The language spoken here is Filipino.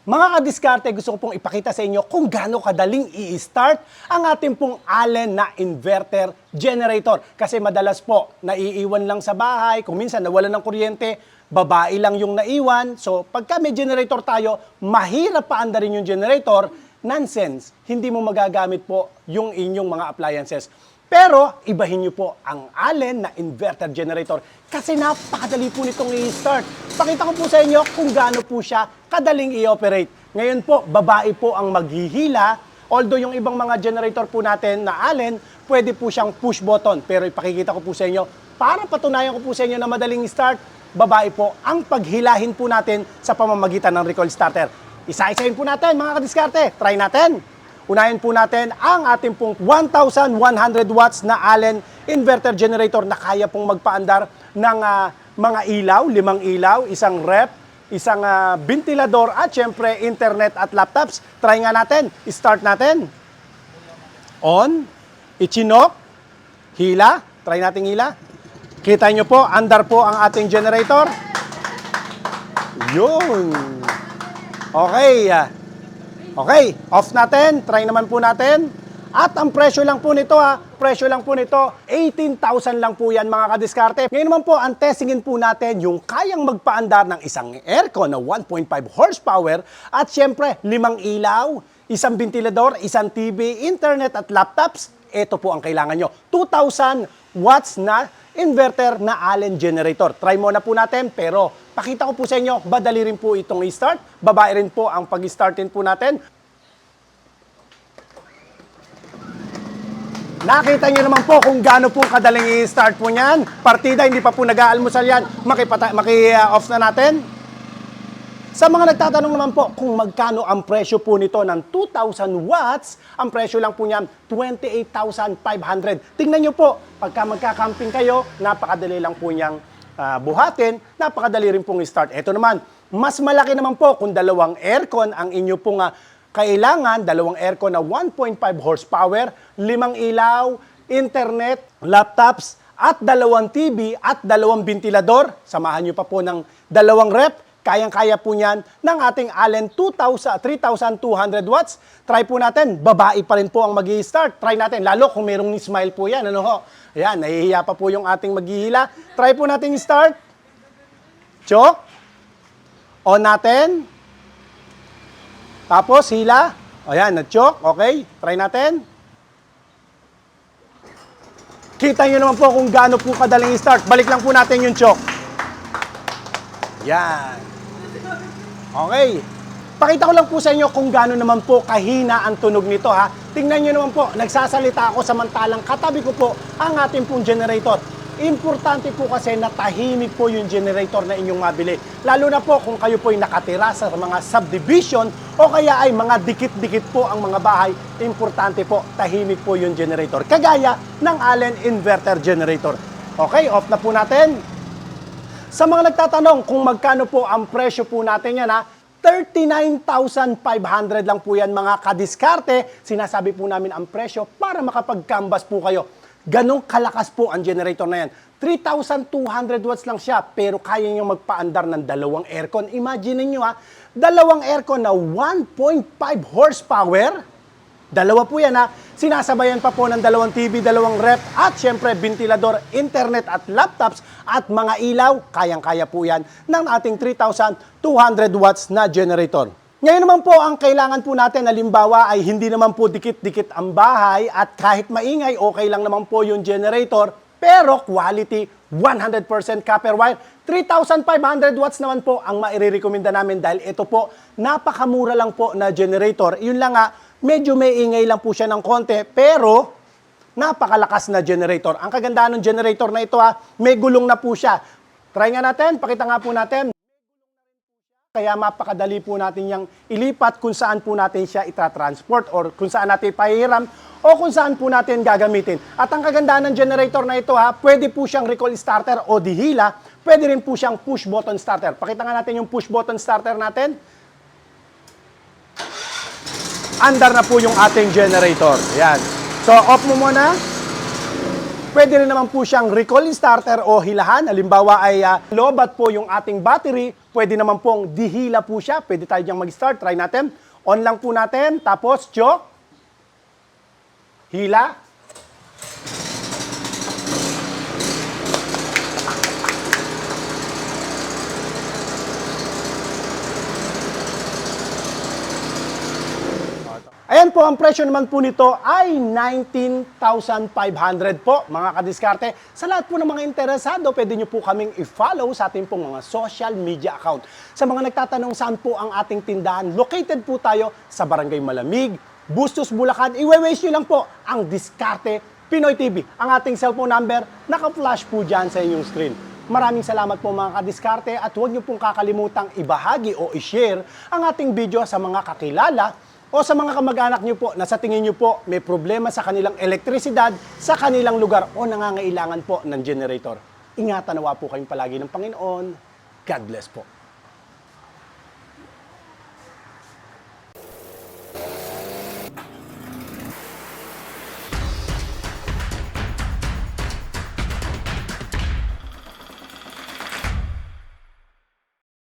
Mga kadiskarte, gusto ko pong ipakita sa inyo kung gaano kadaling i-start ang ating pong Allen na inverter generator. Kasi madalas po, naiiwan lang sa bahay, kung minsan nawalan ng kuryente, babae lang yung naiwan. So pagka may generator tayo, mahirap pa andarin yung generator, nonsense, hindi mo magagamit po yung inyong mga appliances. Pero, ibahin nyo po ang Allen na inverter generator kasi napakadali po nitong i-start. Pakita ko po sa inyo kung gaano po siya kadaling i-operate. Ngayon po, babae po ang maghihila. Although yung ibang mga generator po natin na Allen, pwede po siyang push button. Pero ipakikita ko po sa inyo, para patunayan ko po sa inyo na madaling i-start, babae po ang paghilahin po natin sa pamamagitan ng recoil starter. Isa-isahin po natin mga kadiskarte. Try natin. Unahin po natin ang ating pong 1,100 watts na Allen inverter generator na kaya pong magpaandar ng mga ilaw, 5 ilaw, isang rep, isang ventilador at syempre internet at laptops. Try nga natin. Start natin. On. Ichinok. Hila. Try natin hila. Kita nyo po, andar po ang ating generator. Yun. Okay. Okay, off natin. Try naman po natin. At ang presyo lang po nito presyo lang po nito, 18,000 lang po yan mga kadiskarte. Ngayon naman po, ang testingin po natin yung kayang magpaandar ng isang aircon na 1.5 horsepower at syempre 5 ilaw, isang ventilador, isang TV, internet at laptops. Ito po ang kailangan nyo. 2,000 watts na inverter na Allen generator. Try muna po natin, pero pakita ko po sa inyo, madali rin po itong i-start. Babae rin po ang pag-startin po natin. Nakita nyo naman po kung gaano po kadaling i-start po niyan. Partida, hindi pa po nag-aalmusal yan. Maki-off na natin. Sa mga nagtatanong naman po kung magkano ang presyo po nito ng 2,000 watts, ang presyo lang po niyan, 28,500. Tingnan nyo po, pagka magka-camping kayo, napakadali lang po niyang buhatin, napakadali rin pong i-start. Ito naman, mas malaki naman po kung dalawang aircon ang inyo pong kailangan, dalawang aircon na 1.5 horsepower, 5 ilaw, internet, laptops, at dalawang TV at dalawang ventilador. Samahan nyo pa po ng dalawang rep. Kayang-kaya po niyan ng ating Allen 3,200 watts. Try po natin. Babae pa rin po ang mag-i-start. Try natin. Lalo kung merong ni-smile po yan. Ano ho? Ayan, nahihiya pa po yung ating maghihila. Try po natin i-start. Choke. On natin. Tapos, hila. Ayan, na-choke. Okay. Try natin. Kita nyo naman po kung gaano po kadaling i-start. Balik lang po natin yung choke. Yan. Okay. Pakita ko lang po sa inyo kung gaano naman po kahina ang tunog nito Tingnan nyo naman po, nagsasalita ako samantalang katabi ko po ang ating pong generator. Importante po kasi na tahimik po yung generator na inyong mabili. Lalo na po kung kayo po ay nakatira sa mga subdivision o kaya ay mga dikit-dikit po ang mga bahay. Importante po, tahimik po yung generator. Kagaya ng Allen inverter generator. Okay, off na po natin. Sa mga nagtatanong kung magkano po ang presyo po natin yan 39,500 lang po yan mga kadiskarte. Sinasabi po namin ang presyo para makapag-canvas po kayo. Ganong kalakas po ang generator na yan. 3,200 watts lang siya pero kaya nyo magpaandar ng dalawang aircon. Imagine nyo dalawang aircon na 1.5 horsepower. Dalawa po yan Sinasabayan pa po ng dalawang TV, dalawang rep at syempre ventilador, internet at laptops at mga ilaw. Kayang-kaya po yan ng ating 3,200 watts na generator. Ngayon naman po, ang kailangan po natin halimbawa ay hindi naman po dikit-dikit ang bahay at kahit maingay, okay lang naman po yung generator. Pero quality, 100% copper wire. 3,500 watts naman po ang maire-recommenda namin dahil ito po, napakamura lang po na generator. Yun lang medyo may ingay lang po siya ng konti, pero napakalakas na generator. Ang kagandahan ng generator na ito may gulong na po siya. Try nga natin, pakita nga po natin. Kaya mapakadali po natin yung ilipat kung saan po natin siya itatransport or kung saan natin pahiram o kung saan po natin gagamitin. At ang kagandahan ng generator na ito pwede po siyang recoil starter o dihila, pwede rin po siyang push button starter. Pakita nga natin yung push button starter natin. Andar na po yung ating generator. Ayan. So, off mo muna. Pwede rin naman po siyang recoil starter o hilahan. Halimbawa ay lobat po yung ating battery, pwede naman pong dihila po siya. Pwede tayo diyang mag-start. Try natin. On lang po natin. Tapos, choke. Hila. Ayan po, ang presyo naman po nito ay 19,500 po, mga kadiskarte. Sa lahat po ng mga interesado, pwede nyo po kaming i-follow sa ating pong mga social media account. Sa mga nagtatanong saan po ang ating tindahan, located po tayo sa Barangay Malamig, Bustos, Bulacan. I-waste nyo lang po ang Diskarte Pinoy TV. Ang ating cellphone number, naka-flash po dyan sa inyong screen. Maraming salamat po mga kadiskarte at huwag nyo pong kakalimutang ibahagi o i-share ang ating video sa mga kakilala o sa mga kamag-anak nyo po na sa tingin nyo po may problema sa kanilang elektrisidad sa kanilang lugar o nangangailangan po ng generator. Ingatan nawa po kayong palagi ng Panginoon. God bless po.